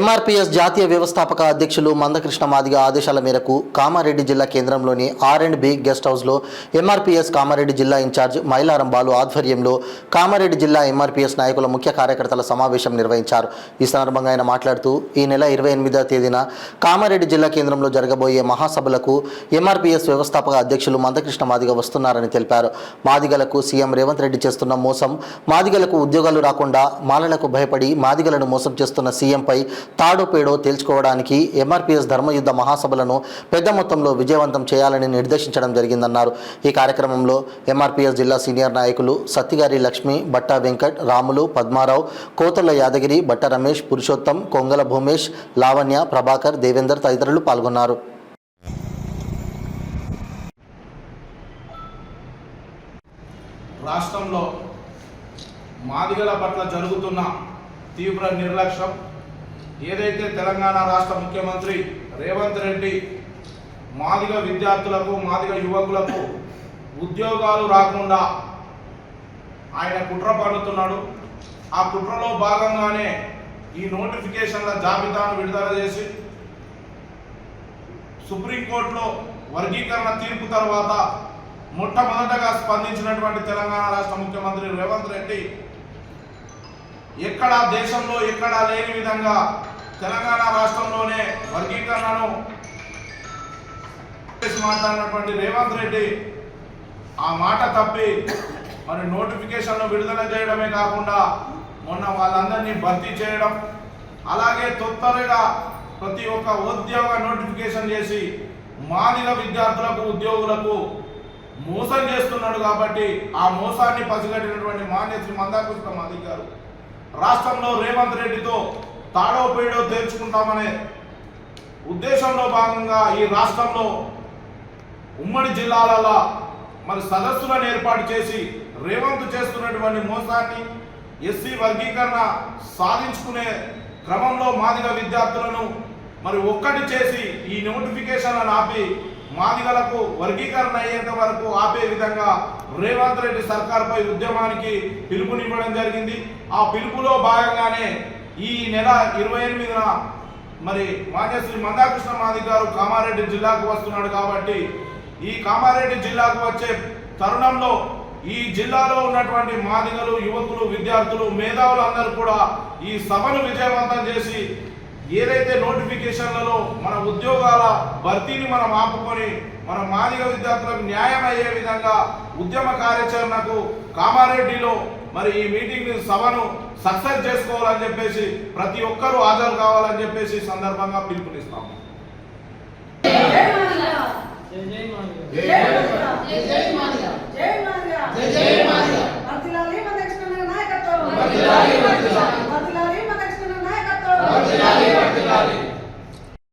MRPS జాతీయ వ్యవస్థాపక అధ్యక్షులు మందకృష్ణ మాదిగ ఆదేశాల మేరకు కామారెడ్డి జిల్లా కేంద్రంలోని R&B గెస్ట్ హౌస్లో ఎంఆర్పీఎస్ కామారెడ్డి జిల్లా ఇన్ఛార్జ్ మైలారం బాలు ఆధ్వర్యంలో కామారెడ్డి జిల్లా ఎంఆర్పీఎస్ నాయకుల ముఖ్య కార్యకర్తల సమావేశం నిర్వహించారు. ఈ సందర్భంగా ఆయన మాట్లాడుతూ ఈ నెల 28వ తేదీన కామారెడ్డి జిల్లా కేంద్రంలో జరగబోయే మహాసభలకు ఎంఆర్పీఎస్ వ్యవస్థాపక అధ్యక్షులు మందకృష్ణ మాదిగ వస్తున్నారని తెలిపారు. మాదిగలకు సీఎం రేవంత్ రెడ్డి చేస్తున్న మోసం, మాదిగలకు ఉద్యోగాలు రాకుండా మాలలకు భయపడి మాదిగలను మోసం చేస్తున్న సీఎంపై తాడో పేడో తేల్చుకోవడానికి ఎంఆర్పీఎస్ ధర్మయుద్ధ మహాసభలను పెద్ద మొత్తంలో విజయవంతం చేయాలని నిర్దేశించడం జరిగిందన్నారు. ఈ కార్యక్రమంలో ఎంఆర్పీఎస్ జిల్లా సీనియర్ నాయకులు సత్తిగారి లక్ష్మి, బట్టా వెంకట్, రాములు, పద్మారావు, కోతల యాదగిరి, బట్ట రమేష్, పురుషోత్తం, కొంగల భూమేష్, లావణ్య, ప్రభాకర్, దేవేందర్ తదితరులు పాల్గొన్నారు. రాష్ట్రంలో మాదిగల పట్ల జరుగుతున్న తీవ్ర నిర్లక్ష్యం, ఏదైతే తెలంగాణ రాష్ట్ర ముఖ్యమంత్రి రేవంత్ రెడ్డి మాదిగ విద్యార్థులకు, మాదిగ యువకులకు ఉద్యోగాలు రాకుండా ఆయన కుట్ర పన్నుతున్నాడు. ఆ కుట్రలో భాగంగానే ఈ నోటిఫికేషన్ల జాబితాను విడుదల చేసి సుప్రీంకోర్టులో వర్గీకరణ తీర్పు తర్వాత మొట్టమొదటగా స్పందించినటువంటి తెలంగాణ రాష్ట్ర ముఖ్యమంత్రి రేవంత్ రెడ్డి ఎక్కడా దేశంలో ఎక్కడా లేని విధంగా తెలంగాణ రాష్ట్రంలోనే వర్గీకరణను మాట్లాడినటువంటి రేవంత్ రెడ్డి ఆ మాట తప్పి మరి నోటిఫికేషన్ను విడుదల చేయడమే కాకుండా మొన్న వాళ్ళందరినీ భర్తీ చేయడం, అలాగే తొందరగా ప్రతి ఒక్క ఉద్యోగ నోటిఫికేషన్ చేసి మాదిగ విద్యార్థులకు, ఉద్యోగులకు మోసం చేస్తున్నాడు. కాబట్టి ఆ మోసాన్ని పసిగట్టినటువంటి మాన్యశ్రీ మందకృష్ణ మాదిగ గారు రాష్ట్రంలో రేవంత్ రెడ్డితో తాడో పేడో తేల్చుకుంటామనే ఉద్దేశంలో భాగంగా ఈ రాష్ట్రంలో ఉమ్మడి జిల్లాలలో మరి సదస్సులను ఏర్పాటు చేసి రేవంత్ చేస్తున్నటువంటి మోసాన్ని, ఎస్సీ వర్గీకరణ సాధించుకునే క్రమంలో మాదిగ విద్యార్థులను మరి ఒక్కటి చేసి ఈ నోటిఫికేషన్లను ఆపి మాదిగలకు వర్గీకరణ అయ్యేంత వరకు ఆపే విధంగా రేవంత్ రెడ్డి సర్కార్పై ఉద్యమానికి పిలుపునివ్వడం జరిగింది. ఆ పిలుపులో భాగంగానే ఈ నెల 28న మరి మాన్యశ్రీ మందకృష్ణ మాదిగ గారు కామారెడ్డి జిల్లాకు వస్తున్నాడు. కాబట్టి ఈ కామారెడ్డి జిల్లాకు వచ్చే తరుణంలో ఈ జిల్లాలో ఉన్నటువంటి మాదిగలు, యువకులు, విద్యార్థులు, మేధావులు అందరూ కూడా ఈ సభను విజయవంతం చేసి ఏదైతే నోటిఫికేషన్లలో మన ఉద్యోగాల భర్తీని మనం ఆపుకొని మన మాదిగ విద్యార్థులకు న్యాయం అయ్యే విధంగా ఉద్యమ కార్యాచరణకు కామారెడ్డిలో మరి ఈ మీటింగ్ సభను సక్సెస్ చేసుకోవాలని చెప్పేసి ప్రతి ఒక్కరూ హాజరు కావాలని చెప్పేసి సందర్భంగా పిలుపునిస్తాము. జై